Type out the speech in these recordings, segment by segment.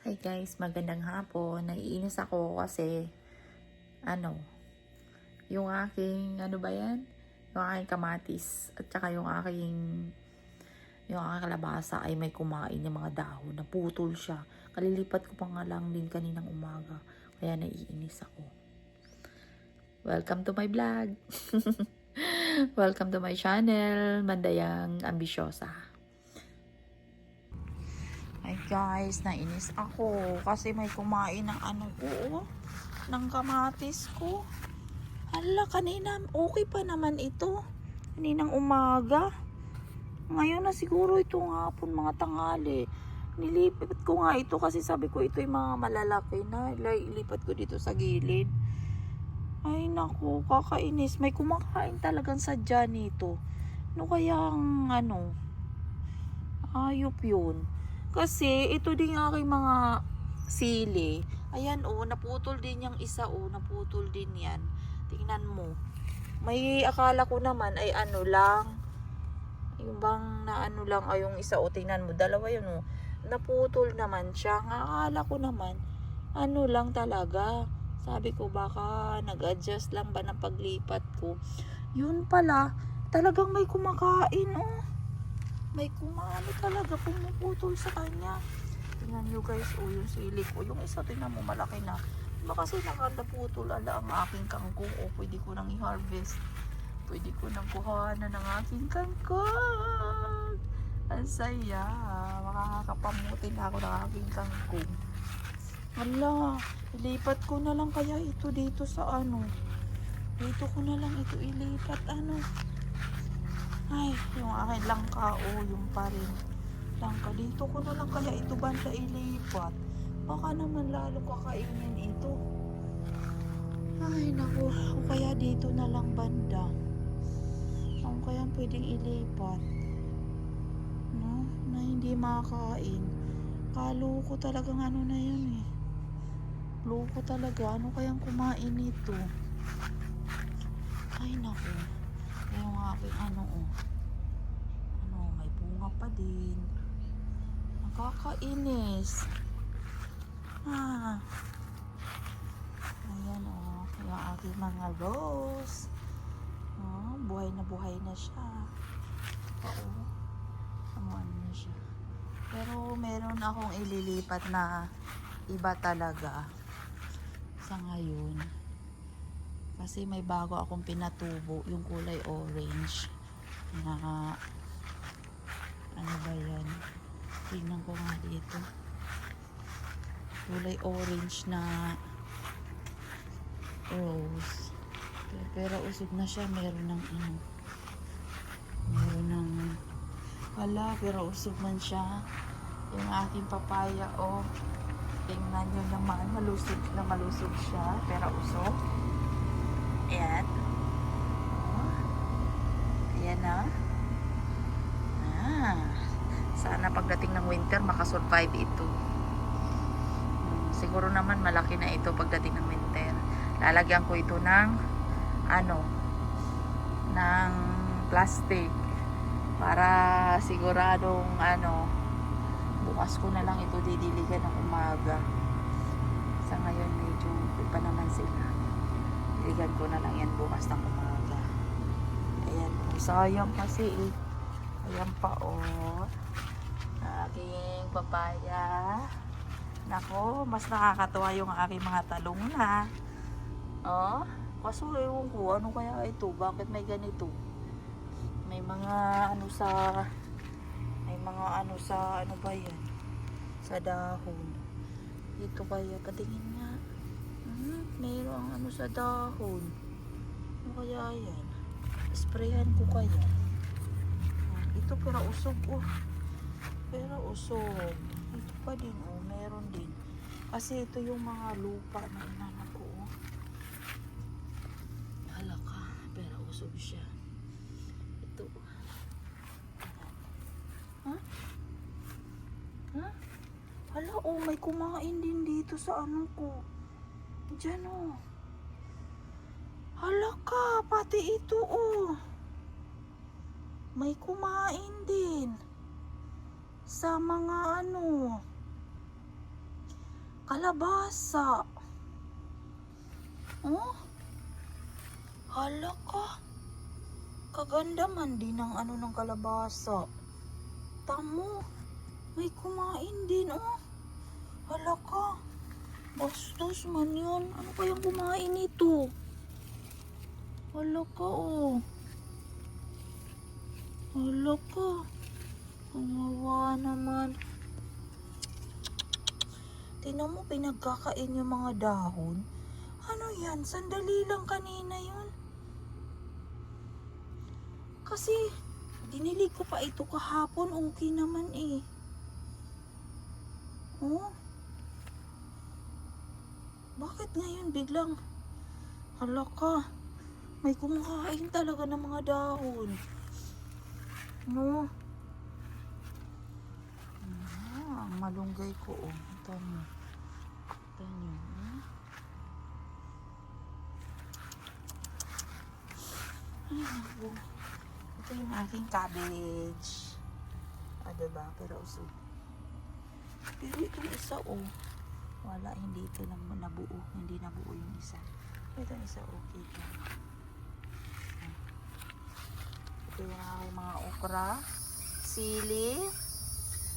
Hi guys, magandang hapon. Naiinis ako kasi yung aking ba yan? Yung aking kamatis at saka yung aking kalabasa ay may kumain ng mga dahon. Naputol siya. Kalilipat ko pa nga lang din kaninang umaga. Kaya naiinis ako. Welcome to my vlog. Welcome to my channel, Mandayang Ambisyosa. Ay guys, nainis ako kasi may kumain ng ng kamatis ko. Hala, kanina okay pa naman ito. Kaninang umaga. Ngayon na siguro itong hapon, mga tanghali. Nilipat ko nga ito kasi sabi ko ito yung mga malalaki na. Ilipat ko dito sa gilid. Ay naku, kakainis. May kumakain talagang sadya nito. Ano kayang ayop yun. Kasi ito din yung aking mga sili. Ayan naputol din yung isa naputol din yan. Tingnan mo. May akala ko naman ay lang. Yung bang na lang ay yung isa tingnan mo. Dalawa yun naputol naman siya. Akala ko naman lang talaga. Sabi ko baka nag-adjust lang ba ng paglipat ko. Yun pala, talagang may kumakain May talaga pumuputol sa kanya. Tingnan nyo guys, yung sili ko. Yung isa, tingnan mo, malaki na. Diba kasi nakaputol ang aking kangkong. Pwede ko nang i-harvest. Pwede ko nang kuhanan ng aking kangkong. Ang saya. Makakapamutin na ako ng aking kangkong. Hala, ilipat ko na lang kaya ito dito sa Dito ko na lang ito ilipat Ay, yung akin langka yung pa rin. Langka, dito ko na lang kaya ito banda ilipat. Baka naman lalo kakainin ito. Ay, naku. O kaya dito na lang banda. Ang kaya pwedeng ilipat. No? Na hindi makakain. Kaloko talagang na yun Loko talaga. Ano kayang kumain ito? Ay, naku. Yung aking may bunga pa din. Nakakainis. Ayan yung aking mga rose. Buhay na siya. Ano na siya. Pero meron akong ililipat na iba talaga sa ngayon. Kasi may bago akong pinatubo, yung kulay orange na ba yan? Tingnan ko nga dito. Kulay orange na rose. Pero usog na siya, meron ng pero usog man siya. Yung aking papaya tingnan nyo naman, malusog siya, pero usog. Ayan. Ayan na. Sana pagdating ng winter makasurvive ito. Siguro naman malaki na ito pagdating ng winter. Lalagyan ko ito ng ng plastic para siguradong bukas ko na lang ito didiligan ng umaga. Sa ngayon medyo pa naman sila. Diligan ko na lang yan bukas ng umaga. Ayan sayang kasi ayan pa aking papaya. Nako, mas nakakatuwa yung aking mga talong na kaso ewan ko ano kaya ito, bakit may ganito, may mga ano ba yan sa dahon dito, kaya patingin nga mayroong sa dahon. Ano kaya yan, sprayan ko kaya ito, pero usog ito pa din meron din kasi ito yung mga lupa na inanak ko halaka, pero usog siya ito hala may kumain din dito sa ko dyan halaka, pati ito may kumain din sa mga Kalabasa. Oh, hala ka. Kaganda man din ang ano ng kalabasa. Tamo, may kumain din, oh. Hala ka. Bastos man yun. Ano kayang kumain ito? Hala ka, oh. Hala ka. Kawawa naman. Tingnan mo, pinagkakain yung mga dahon. Ano yan? Sandali lang kanina yun. Kasi, dinilig ko pa ito kahapon. Okay naman eh. Oh? Bakit ngayon biglang, hala ka, may kumakain talaga ng mga dahon. No? Ang malunggay ko, oh. Ito nyo. Ito nyo. Ay, naku. Ito yung aking cabbage. Diba? Pero usog. Pero itong isa, oh. Wala, hindi ito lang nabuo. Hindi nabuo yung isa. Ito yung isa, okay ito. Ito yung aking mga okra. Sili.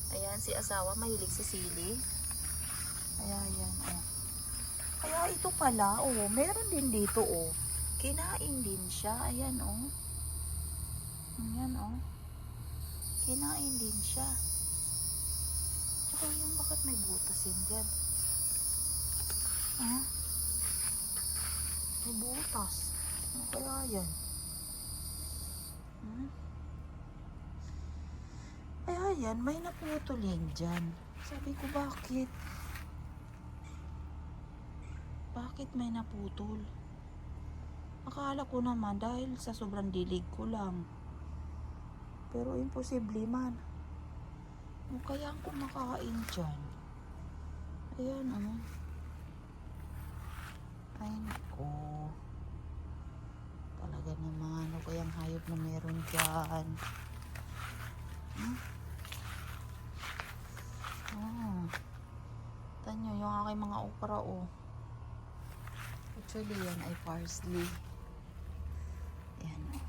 Ayan, si asawa mahilig sa sili. Ayan, oh. Kaya ito pala, oh. Meron din dito, oh. Kinain din siya. Ayan, oh. Ayan, oh. Kinain din siya. Tsaka yung bakit may butas yun dyan? Ah? May butas. Ano kaya yan? Kaya yan, may naputol yan dyan. Sabi ko, bakit? Bakit may naputol? Akala ko naman dahil sa sobrang dilig ko lang. Pero imposible man. Ano kaya ang kumakain dyan? Ayan, ano? Ay, nako. Talaga naman, ano kayang hayop na meron dyan? Tanyo, yung aking mga okra, oh. Actually, yan ay parsley. Ayan, oh.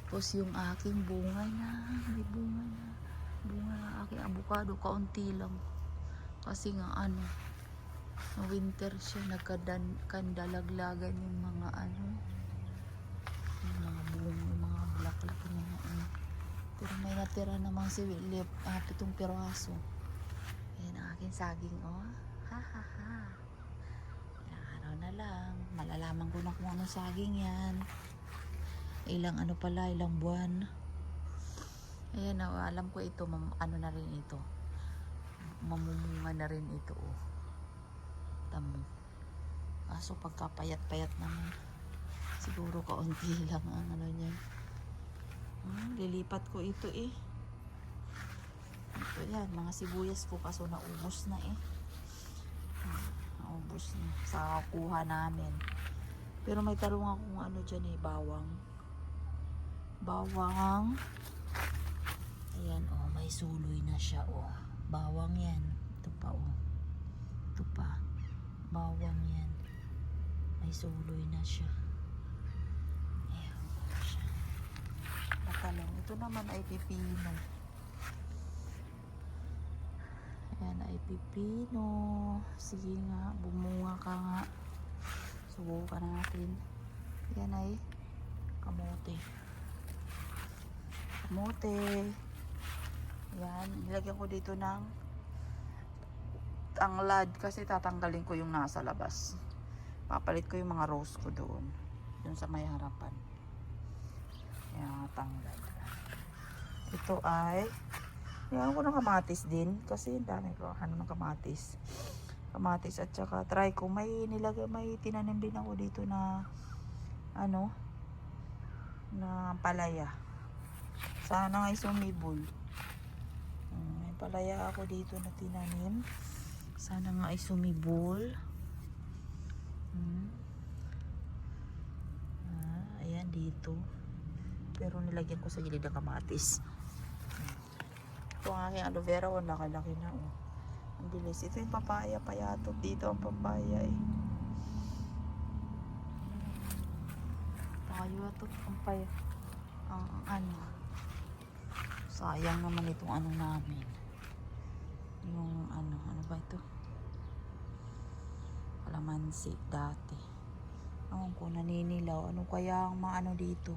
Tapos yung aking bunga na, may bunga na. Bunga na aking avocado, kaunti lang. Kasi nga ano, winter siya, nagkandalaglagan yung mga ano, yung mga bunga, yung mga bulaklak yung mga ano. Pero may natira namang si Wilip, 7 piraso. Ayan ang aking saging, oh. Ha ha ha. Ilang araw na lang, malalaman ko na kung anong saging yan. Ilang ano pala, ilang buwan. Ayan, oh, alam ko ito, ano na rin ito. Mamumunga na rin ito, oh. Tamo. Kaso pagkapayat-payat naman, siguro kaunti lang ang ano niya. Lilipat ko ito eh. Ito yan, mga sibuyas ko kaso naubos na eh. Naubos na sa kuha namin. Pero may tarong akong ano dyan eh, bawang. Bawang. Ayan, oh, may suloy na siya, oh. Bawang yan. Ito pa, oh. Ito pa. Bawang yan. May suloy na siya. Ayan, oh, siya. Natalong. Ito naman ay pipino. Ayan ay pipino. Sige nga, bumunga ka nga. Subukan natin. Ayan ay kamote. Kamote. Ayan, nilagyan ko dito ng tanglad kasi tatanggalin ko yung nasa labas. Papalit ko yung mga rose ko doon. Doon sa may harapan. Ayan, tanglad. Ito ay nilagyan ko ng kamatis din kasi dami ko ano ng kamatis. Kamatis at saka try ko may tinanim din ako dito na ano na palaya. Sana nga sumibol. May palaya ako dito na tinanim. Sana nga ay sumibol. Ayan dito. Pero nilagyan ko sa gilid ng kamatis. Ito ang aking aloe vera, oh, laki-laki na, oh. Ang bilis. Ito yung papaya, payatot dito ang papaya, eh. Payatot, papaya. Ano. Sayang naman itong ano namin. Yung ano ba ito? Kalamansi dati. Ewan ko, naninilaw. Ano kaya ang mga ano dito?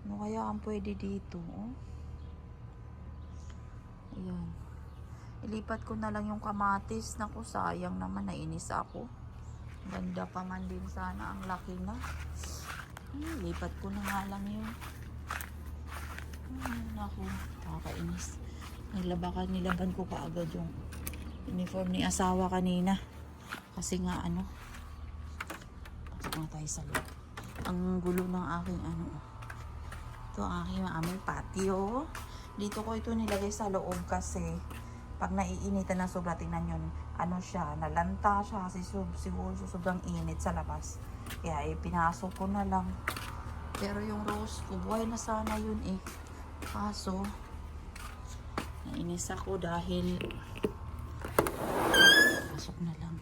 Ano kaya ang pwede dito? Oh? Ayan. Ilipat ko na lang yung kamatis. Naku, sayang naman. Nainis ako. Ganda pa man din sana. Ang laki na. Lipat ko na nga lang yun. Naku, kakainis. Nilaban ko kaagad yung uniform ni asawa kanina. Kasi nga ano, pasok na tayo sa loob. Ang gulo ng aking ano. Ito ang aking aming patio. Dito ko ito nilagay sa loob kasi pag naiinitan na sobra, tingnan yun, ano siya, nalanta siya kasi siguro sobrang init sa labas. Kaya pinasok ko na lang. Pero yung rose ko, buhay na sana yun eh. Kaso, nainis ako dahil pasok na lang.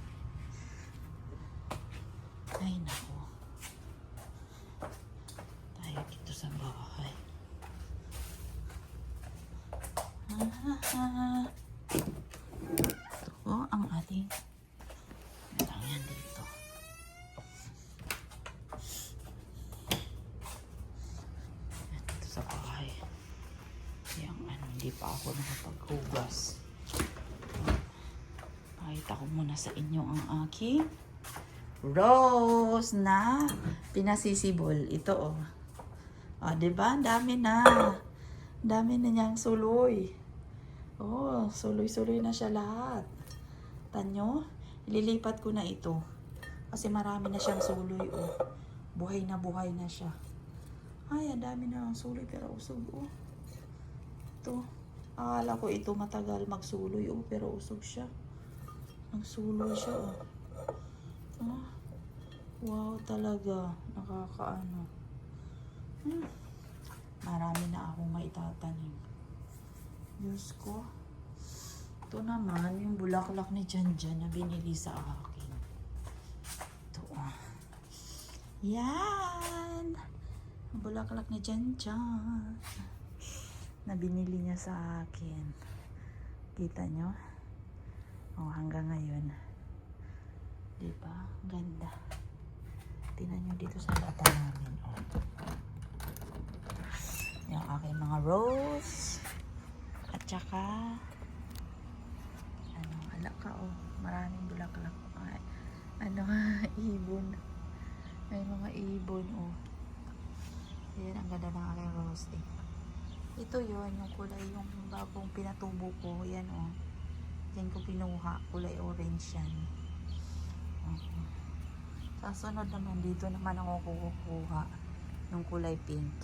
Ay nako. Tayo dito sa bahay. Ito ang ating meron yan dito. Dito sa bahay. Yung ano, hindi pa ako nakapaghugas. Pakita ko muna sa inyo ang aking rose na pinasisibol. Ito oh. Ah, diba? Dami na. Dami na niyang suloy. Oh, suloy-suloy na siya lahat. Tanyo, ililipat ko na ito. Kasi marami na siyang suloy oh. Buhay na siya. Ay, ang dami na ng suloy pero usog oh. Ito. Akala ko ito matagal magsuloy oh, pero usog siya. Nagsuloy siya oh. Ah, wow talaga. Nakakaano. Marami na akong maitatanim. Diyos ko. Ito naman, yung bulaklak ni Janjan na binili sa akin. Ito oh. Yan! Ang bulaklak ni Janjan na binili niya sa akin. Kita nyo? Oh, hanggang ngayon. Diba? Ganda. Tingnan nyo dito sa bata namin. Oh. Yung aking mga rose. At saka ano, ala ka oh. Maraming bulaklak. Ay, ano ibon. May mga ibon oh. Ayan, ang ganda ng aking rose eh. Ito yun, yung kulay, yung bagong pinatubo ko. Yan oh. Yan ko pinuha. Kulay orange yan. Sa sunod naman, dito naman ako kukuha yung kulay pink.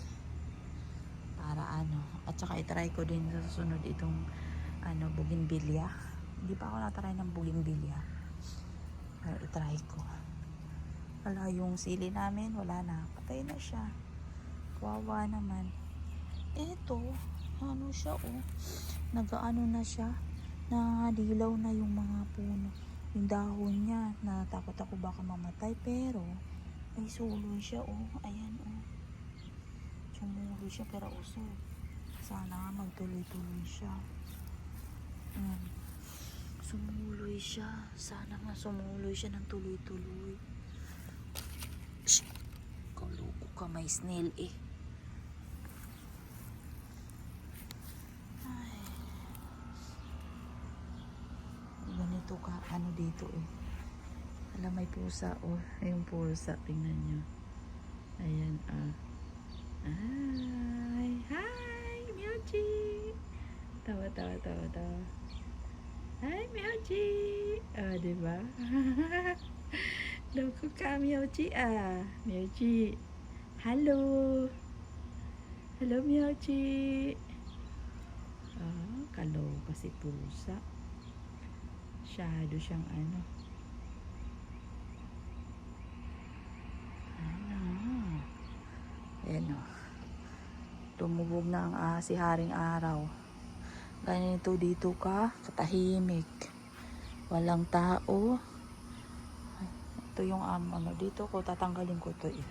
Para ano. At saka itry ko din sa susunod itong ano, bougainvillea. Hindi pa ako natry ng bougainvillea. Pero itry ko. Wala yung sili namin. Wala na. Patay na siya. Kawawa naman. Eto. Ano siya oh. Nagaano na siya. Nadilaw na yung mga puno. Yung dahon niya. Natakot ako baka mamatay. Pero may suloy siya oh. Ayan oh. Sumuloy siya pero usog. Sana magtuloy-tuloy siya. Sumuloy siya. Sana nga sumuloy siya ng tuloy-tuloy. Kaloko ka, may snail eh. Ay. Ganito ka, ano dito eh. Alam, may pusa oh. Yung pusa, tingnan nyo. Ayan ah. Ay, hi, Miyuchi. Tawa. Hi, Miyuchi. Ah, diba? Loko ka, Miyuchi ah. Miyuchi. Hello. Hello, Miyuchi. Ah, kaloka si pusa. Shadow siyang ano. Ayan o. Tumubog na ang si Haring Araw. Ganito dito ka, katahimik. Walang tao. Ito yung ano dito ko, tatanggalin ko to eh.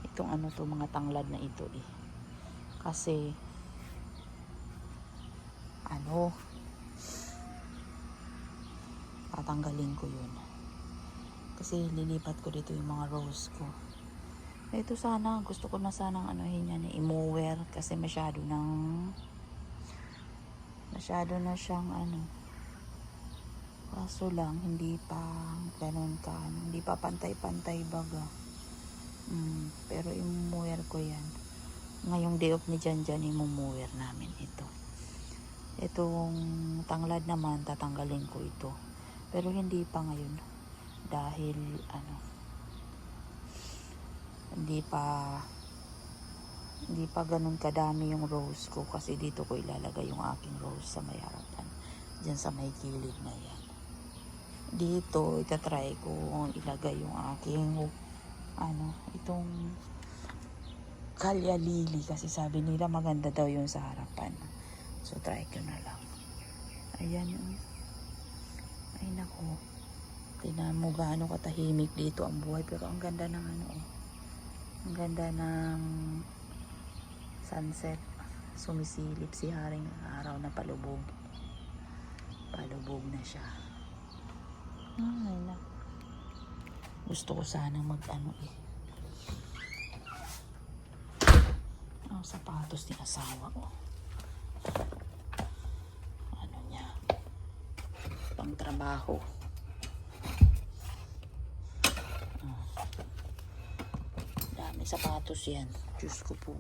Itong ano to, mga tanglad na ito eh. Kasi, ano, tatanggalin ko yun. Kasi lilipat ko dito yung mga rose ko. Ito sana, gusto ko na sanang anuhin yan, i-mower kasi masyado na siyang ano. Kaso lang, hindi pa ganun ka, hindi pa pantay-pantay baga. Pero i-mower ko yan. Ngayong day off ni Janjan, i-mower namin ito. Itong tanglad naman, tatanggalin ko ito. Pero hindi pa ngayon. Dahil, ano, hindi pa ganun kadami yung rose ko. Kasi dito ko ilalagay yung aking rose sa may harapan. Diyan sa may gilid na yan. Dito, itatry ko ilagay yung aking, ano, itong Calea Lily. Kasi sabi nila maganda daw yun sa harapan. So, try ko na lang. Ayan yun. Ay, nako. Tingnan mo gaano katahimik dito ang buhay. Pero ang ganda ng ano, ang ganda ng sunset. Sumisilip si haring araw na palubog. Palubog na siya. Ay, nako. Gusto ko sana mag-ano eh. Ang sapatos ni asawa ko. Ano niya? Pang trabaho. Dami sapatos yan. Diyos ko po.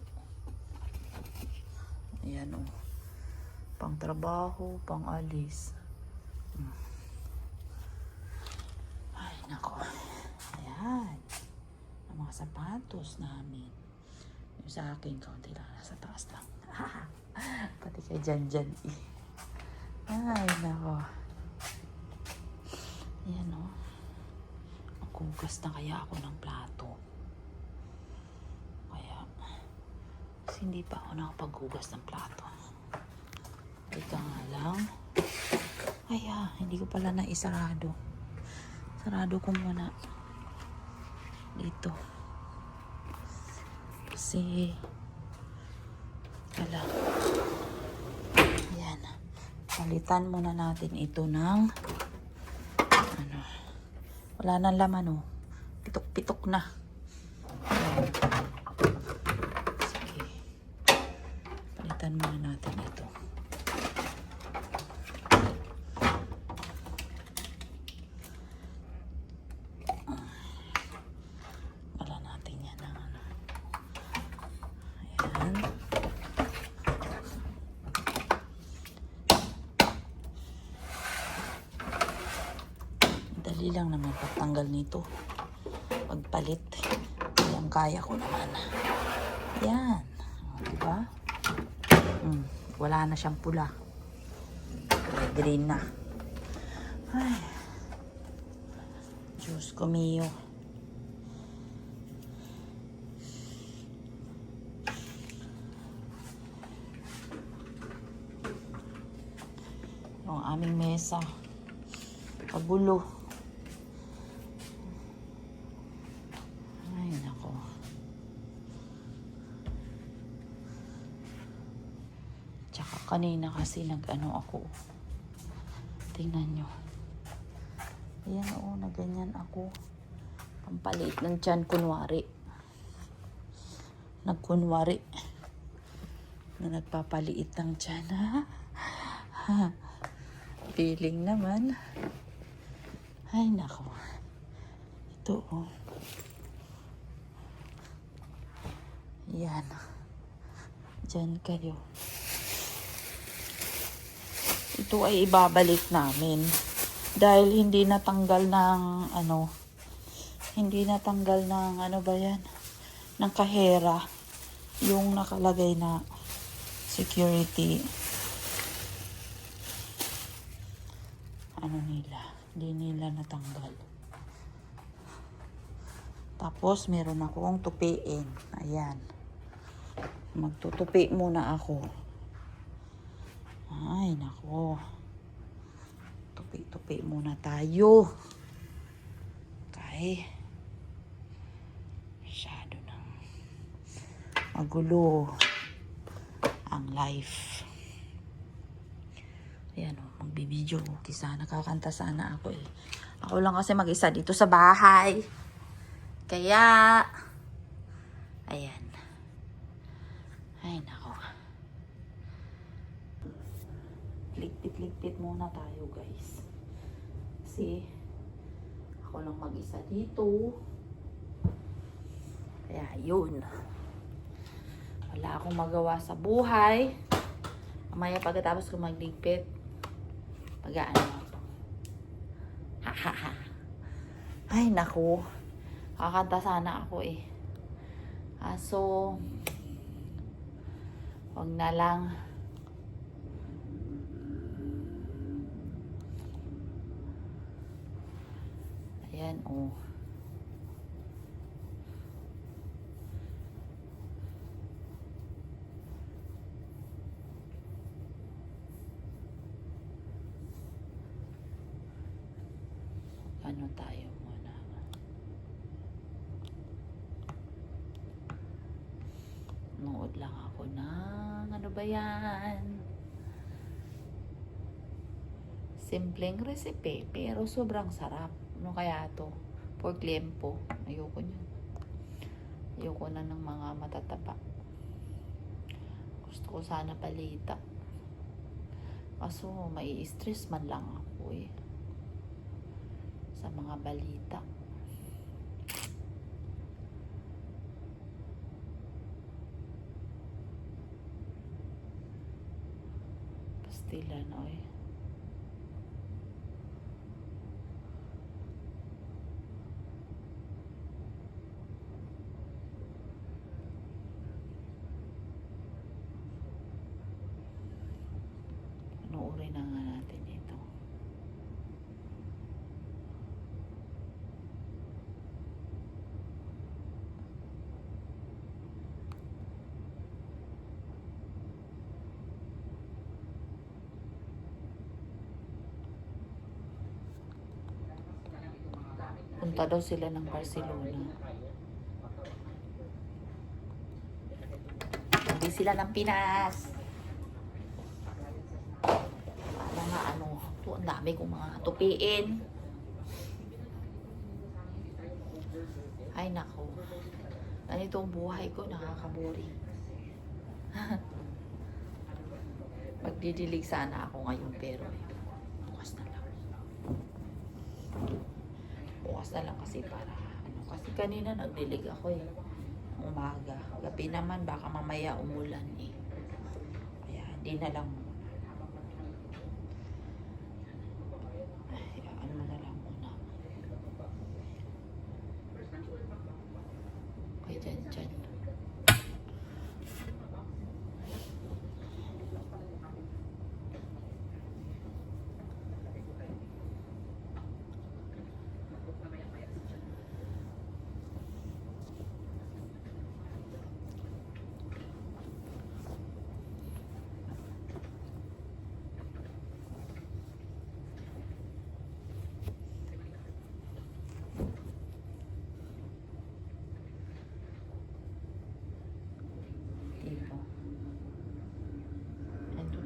Ayan o. Pang trabaho, pang alis. Ay, nako. Ayan. Ang mga sapatos namin. Yung sa akin, kaunti lang. Sa taas lang. Pati kay Janjan eh. Ay, nako. Ayan o. Maghugas na kaya ako ng plato. Kaya, kasi hindi pa ako nakapaghugas ng plato. Ika nga lang. Ay, hindi ko pala naisarado. Sarado ko muna. Dito. Kasi, wala. Ayan. Palitan muna natin ito ng, ano, wala nang laman oh. Pitok-pitok na. Ayan. Sige. Palitan muna natin ito. Wala natin yan ng ano. Ayan. Dali lang naman pagtanggal nito. Pagpalit. Kaya ko naman. Yan. Diba? Wala na siyang pula. Green na. Ay. Diyos ko mio. Yung aming mesa. Pagulo. Ay, nako. Tsaka kanina kasi nag-ano ako. Tingnan nyo. Ayan o, na ganyan ako. Pampalit ng tiyan, kunwari. Nagkunwari. Na nagpapaliit ng tiyan, ha? Feeling naman. Ay, nako. Ito, oh. Yan. Diyan kayo. Ito ay ibabalik namin. Dahil hindi natanggal ng, ano, hindi natanggal ng, ano ba yan? Ng kahera. Yung nakalagay na security. Ano nila? Hindi nila natanggal. Tapos, meron akong tupiin. Ayan. Magtutupi muna ako. nako. Tupi-tupi muna tayo. Okay. Masyado nang magulo ang life. Ayan o, magbibideo. Kisa nakakanta sana ako eh. Ako lang kasi mag-isa dito sa bahay. Kaya, ayan. Ay, nako. Ligpit-ligpit muna tayo, guys. Kasi, ako lang mag-isa dito. Kaya, yun. Wala akong magawa sa buhay. Mamaya pagkatapos ko magligpit, mag-aano ako. Ha. Ay, naku. Kakanta sana ako eh. Kaso, wag na lang. Ayan, oh. Ano tayo muna? Nood lang ako ng ano ba yan? Simpleng recipe pero sobrang sarap. Ano kaya to? Pork liempo. Ayoko niyan. Ayoko na ng mga matataba. Gusto ko sana palita. Kaso mai-stress man lang ako eh. Sa mga balita. Pastilan, oy. Panoorin na nga natin ito. Punta daw sila ng Barcelona. Hindi sila ng Pinas. Mga ano, to, ang dami kong mga tupiin. Ay nako. Ganito ang buhay ko, nakakaboring. Magdidilig sana ako ngayon pero bukas na lang. Bukas na lang kasi para ano, kasi kanina nagdilig ako eh. Umaga. Gabi naman baka mamaya umulan eh. Kaya hindi na lang. Ay, ano na lang muna. Okay, dyan.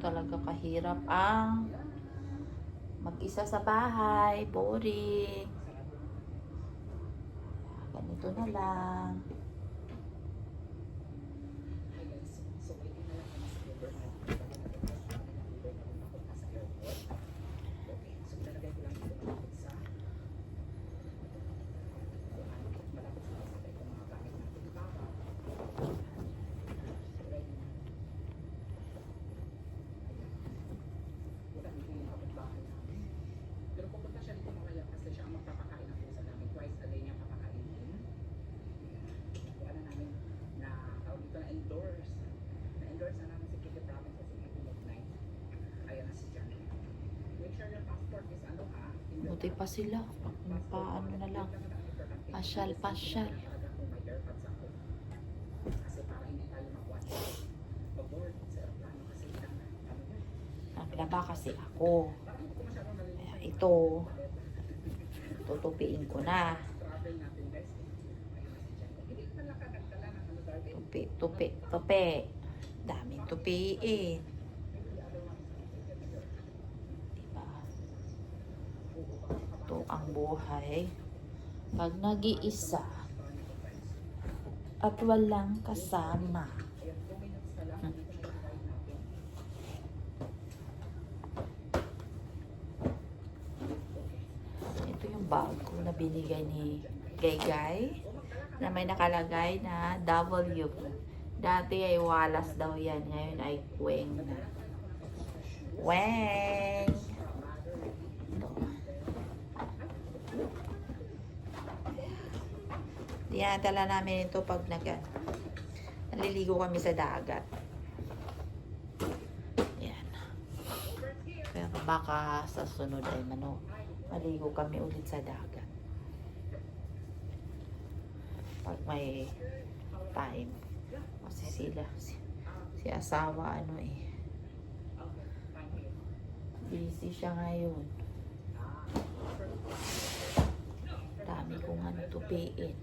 Talaga kahirap ang mag-isa sa bahay, boring. Ganito na lang. Buti pa sila. Paano na lang. Pasyal. naglalaba kasi ako. Kaya ito, tutupiin ko na. Tupi. Daming tupiin. Diba? Ito ang buhay pag nag-iisa at walang kasama. Ito yung bago na binigay ni Gaygay na may nakalagay na W. Dati ay Wallace daw yan. Ngayon ay Weng na. Weng! Dinadala namin ito pag naliligo kami sa dagat. Yan. Pero baka sa sunod ay maligo kami ulit sa dagat. Pag may time. Kasi si asawa busy siya ngayon. Dami kong tupiin.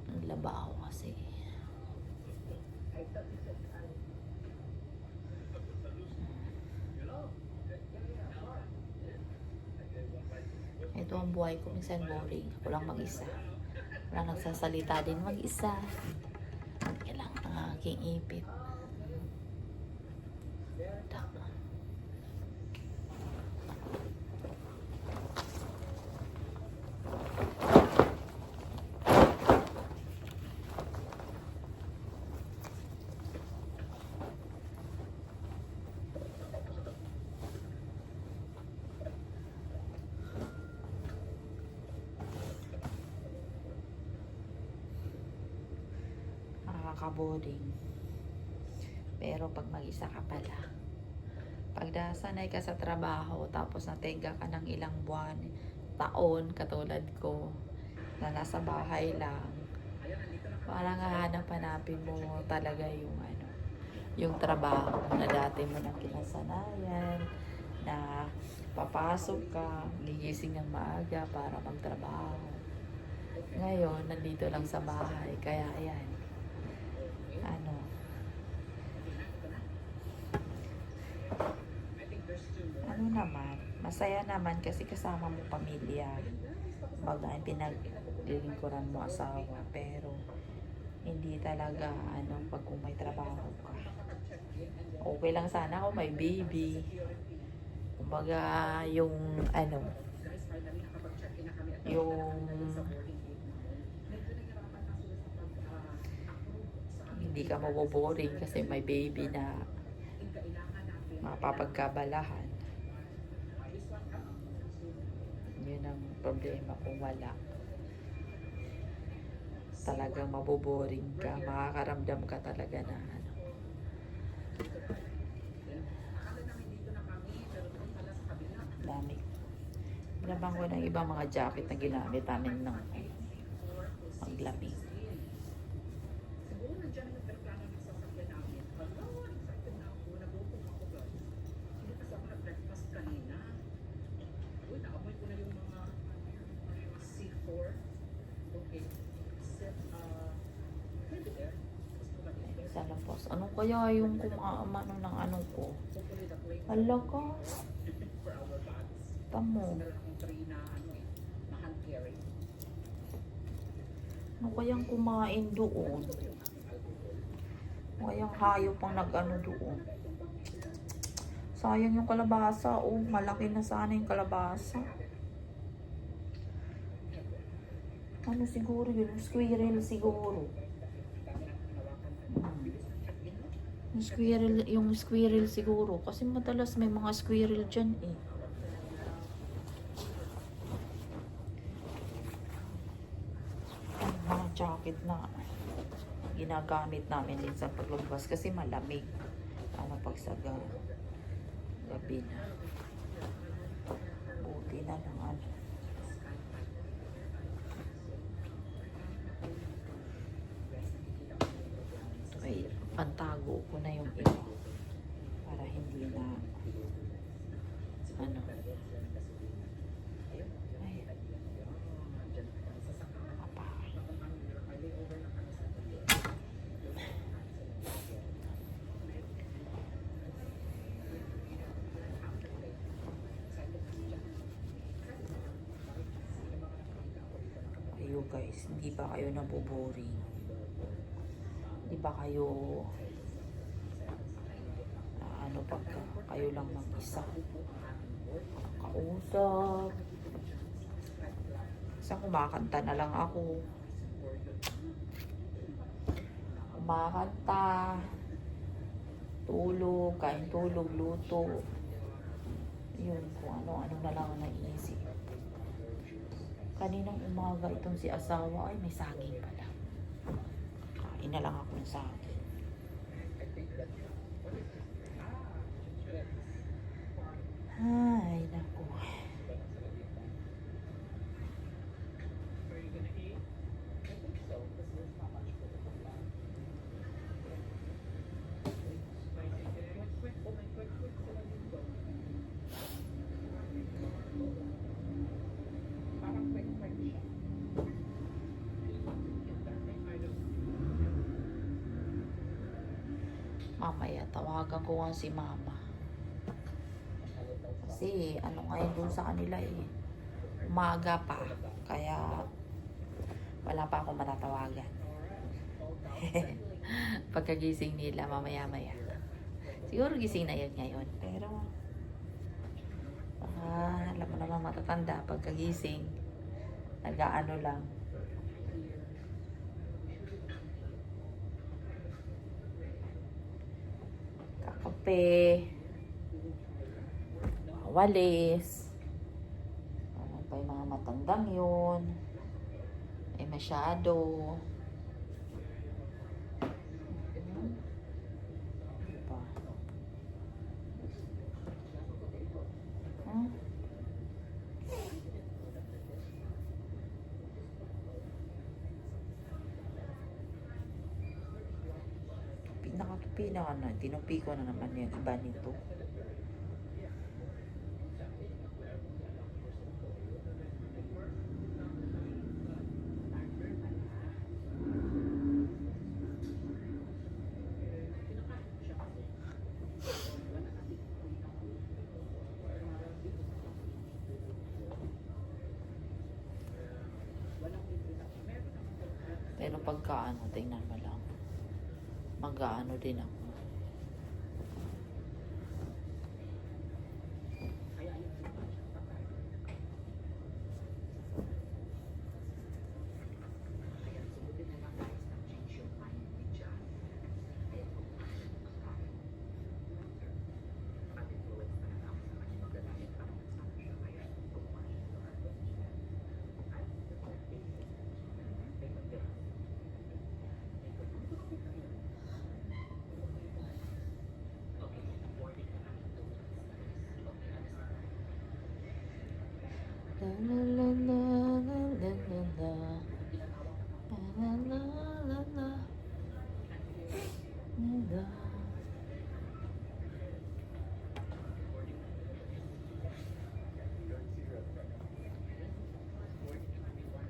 Naglaba ako kasi. Ito ang buhay ko, minsan boring. Ako lang mag-isa. Walang nagsasalita din mag-isa. Kailang ang aking ipit. Nakaka-boring. Pero pag mag-isa ka pala, pag nasanay ka sa trabaho, tapos natenga ka ng ilang buwan, taon, katulad ko, na nasa bahay lang, parang hahanap-hanapin mo talaga yung trabaho na dati mo nang kinasanayan, na papasok ka, gigising ng maaga para magtrabaho. Ngayon, nandito lang sa bahay, kaya ayan, naman, masaya naman kasi kasama mo pamilya. Baga, pinaglilingkuran mo asawa, pero hindi talaga pag kung may trabaho ka. Okay lang sana kung may baby. Kumbaga, yung hindi ka maboboring kasi may baby na mapapagkabalahan. Yun ang problema kung wala. Talagang maboboring ka, makakaramdam ka talaga na dami. Nabang ko ng ibang mga jacket na ginamit namin ng maglamig. Salapos. Ano kaya yung kumaamano ng ko? Hala ka. Tamo. Ano kayang kumain doon? Ano kayang hayop pang doon? Sayang yung kalabasa. Oh, malaki na sana yung kalabasa. Ano siguro yun? Squirrel siguro. Yung squirrel siguro. Kasi madalas may mga squirrel dyan eh. Mga jacket na ginagamit namin din sa paglabas kasi malamig. Pag sa gabi na. Buti na lang pantago ko na yung iba para hindi na guys? Hindi ba kayo naboboring? Hindi ba kayo ano pagka kayo lang mag-isa? Kausap. Isang kumakanta na lang ako. Kumakanta. Tulog, kain tulog, luto. Yun, kung ano-ano na lang ang naiisip. Kaninang umaga itong si asawa, ay may saging pala. Kain na lang ako ng saging. Ay, naku. Mamaya, tawagan ko nga si mama. Kasi, ano ngayon dun sa kanila eh. Umaga pa. Kaya, wala pa akong matatawagan. Pagkagising nila, mamaya-maya. Siguro gising na yun ngayon. Pero, alam mo naman matatanda. Pagkagising, nag-aano lang. Kakape. Walis. Ano pa yung mga matandang yun. Ay masyado. Diba? Nakatupi na na. Tinupi ko na naman yung iba nito. Pero pagka ano, tingnan mo lang. Mag-aano din ako. La la la la la la la la la la la la la.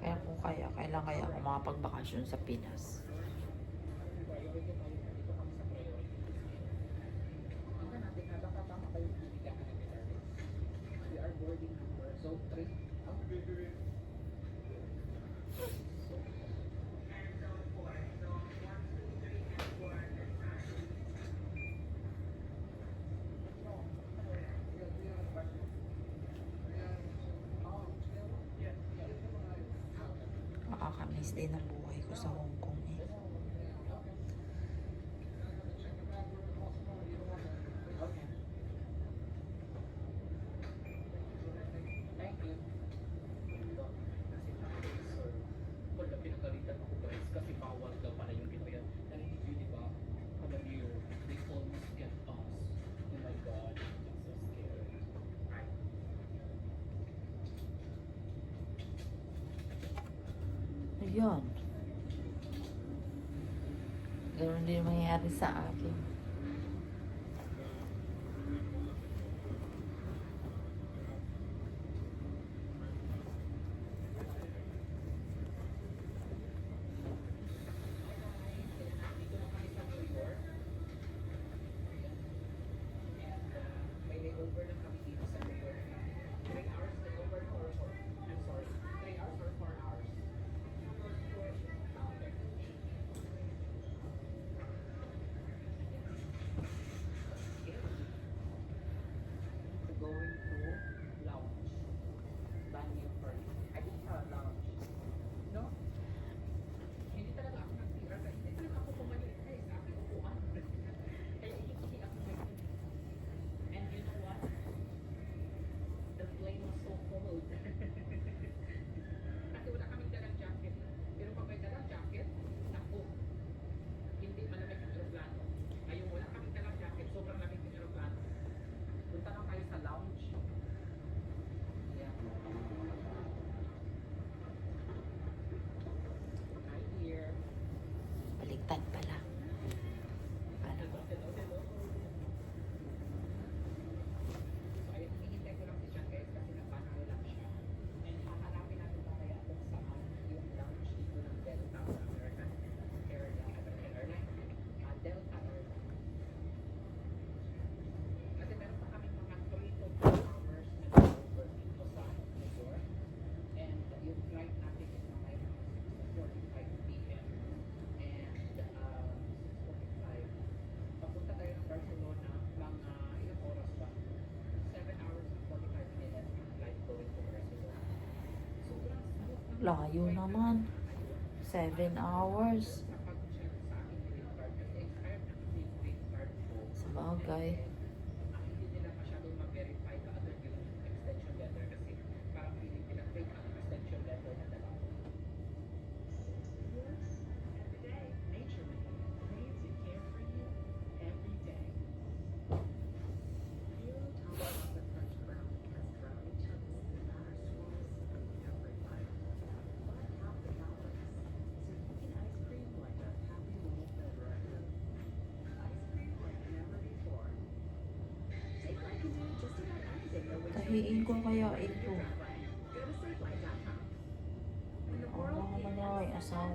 Kaya kung kailan kaya ako makapagbakasyon sa Pinas. Nakakamiss din ang buhay ko sa Hong Kong eh. Kasi bawal daw pala yung Pinoy. Narinig yun, di ba? Alam niyo, they almost get us. Oh my God, I'm so scared. Ayun. Ganun din mangyayari sa akin. May layover lang kami dito sa New York. 3 hours layover or 4? I'm sorry, 3 hours or 4 hours? Layo naman. 7 hours. Sabagay. Hindi nila masyadong ma-verify ka agad yung extension letter kasi parang feeling nila fake ang extension letter na dala ko. Tahiin ko kaya ito. Oo naman niya ay asawa.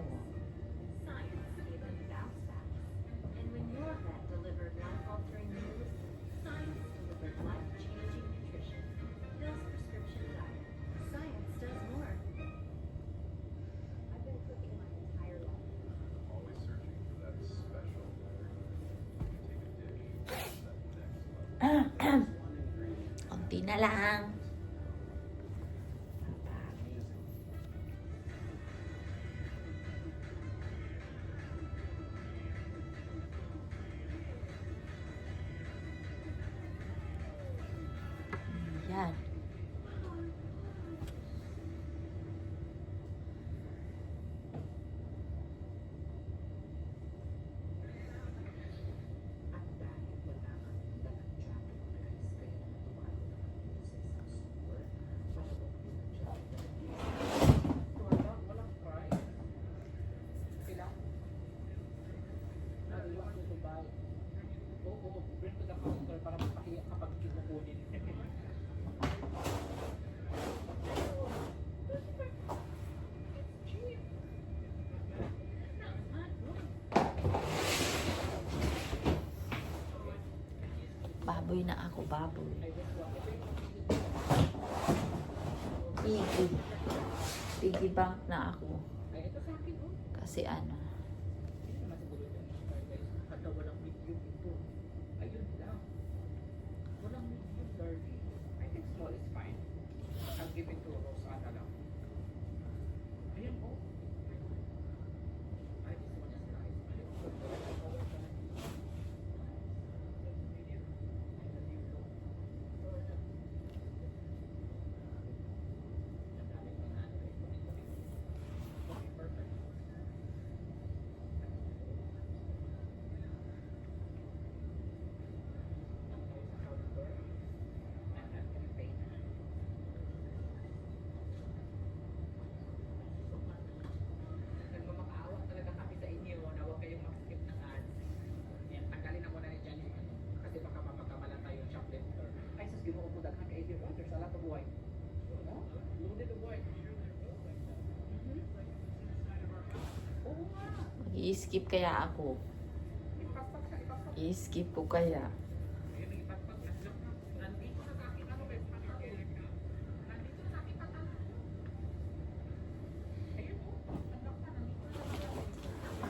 Always searching for that special take a dish. Konti na lang. Yan. Bring to the counter para mapahiya kapag kinukunin. Baboy na ako, baboy. Piggy. Piggy bank na ako. Ay, ito sa akin, oh. Kasi ano, Hindi naman siguro yan. Guys, kada walang medium ito. Ayun lang. Walang medium, dirty. I think small is fine. I'll give it to Rosana lang. Ayan, oh. Ay, this one is nice. Ayun, oh. Medium. Ay, medium low. Ang daming mga ano, eh. Okay, perfect. Nagmamakaawa talaga kami sa inyo na huwag kayong mag-skip ng ads. Yan, tanggalin na muna ni Jan yung ano, kasi baka mapagkamalan tayo yung shoplifter. Ay, sus, ginoo ko daghan ka 80 routers, ala to buhay. No? Loaded the buhay. Oo nga. i-skip kaya ako. Ipaspak siya, ipaspak. I-skip ko kaya. Ayun, ipaspak na. Nandito na sa akin, ano ba yung paspak? Nandito na sa akin, paspak. Ayun, oh. Paspak pa, nandito na sa akin.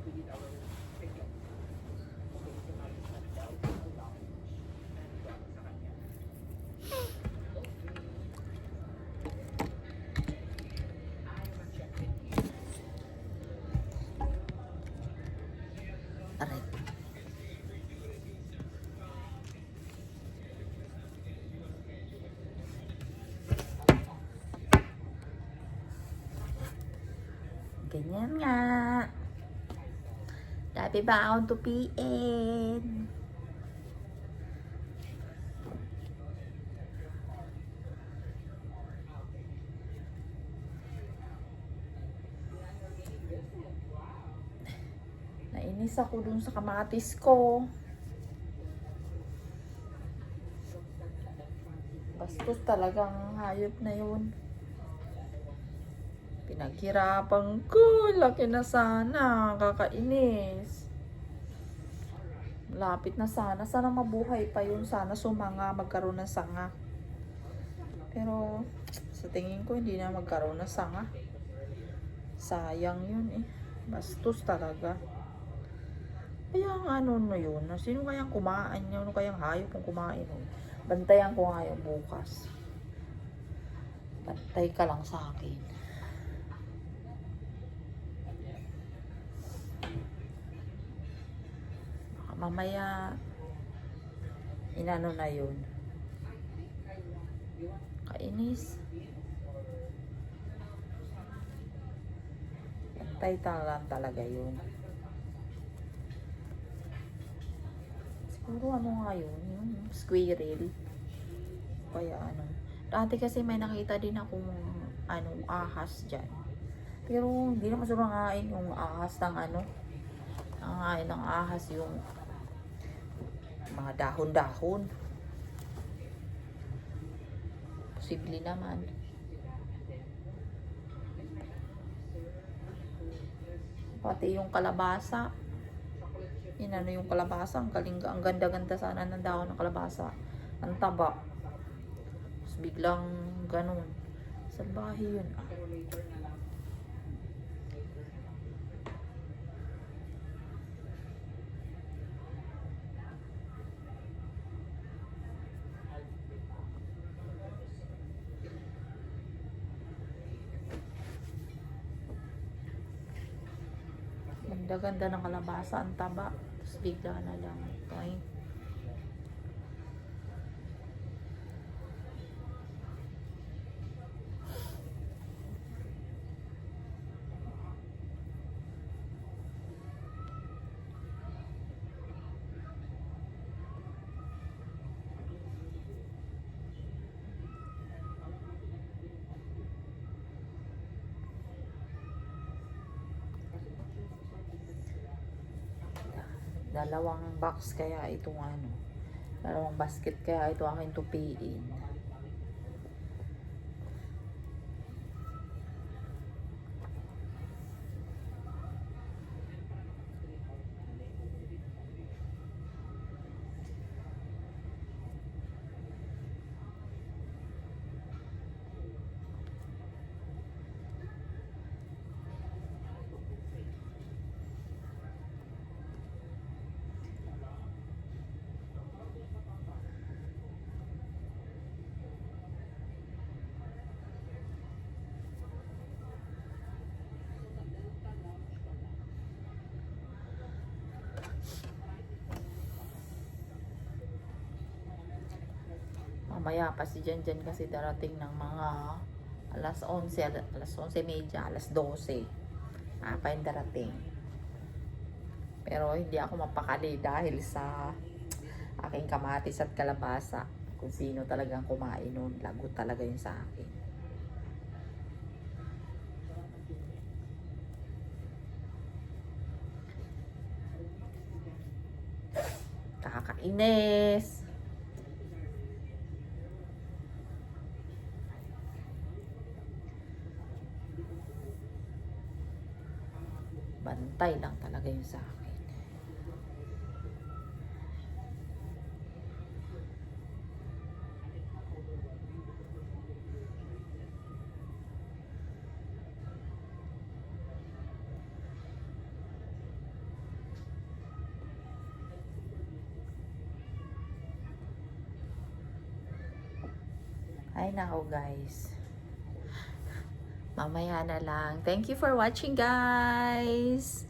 We did our pickup. Okay, so now you send it out to the lounge and drop sa kanya. Okay. I will check with you. Aray. Ganyan nga. Dati ba akong tupiin? Nainis ako dun sa kamatis ko. Bastos talagang hayop na yun. Pinaghirapan ko. Laki na sana. Kakainis. Lapit na sana. Sana mabuhay pa yun. Sana sumanga. Magkaroon ng sanga. Pero sa tingin ko hindi na magkaroon ng sanga. Sayang yun eh. Bastos talaga. Kaya ang ano na yun, sino kayang kumain yun? Ano kayang hayop ang kumain yun? Bantayan ko nga yung bukas. Bantay ka lang sa akin. Baka mamaya, inano na yun. Kainis. Bantay talaga yun. Siguro ano nga yun, yung squirrel. Kaya ano. Dati kasi may nakita din akong ahas dyan. Pero hindi naman siguro nangain yung ahas ng ano. Nangain ng ahas yung mga dahon-dahon. Posible naman. Pati yung kalabasa. Inano yung kalabasa, ang ganda-ganda sana ng dahon ng kalabasa. Ang taba. Tapos biglang ganun. Salbahe yun ah. Pero later na lang. Ganda-ganda ng kalabasa, ang taba. Tapos bigla na lang. Okay. Dalawang box kaya itong ano. Dalawang basket kaya ito aking tupiin. Mamaya pa si Jan kasi darating ng mga alas 11, alas 11:30, alas 12. Pa yung darating. Pero hindi ako mapakali dahil sa aking kamatis at kalabasa. Kung sino talagang kumain nun, lagot talaga yun sa akin. Kakainis. Bantay lang talaga yun sa akin. Ay nako guys. Mamaya na lang. Thank you for watching guys.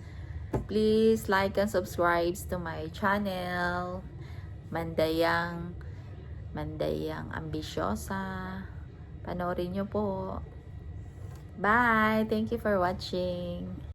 Please like and subscribe to my channel. Mandayang Ambisyosa. Panoorin nyo po. Bye. Thank you for watching.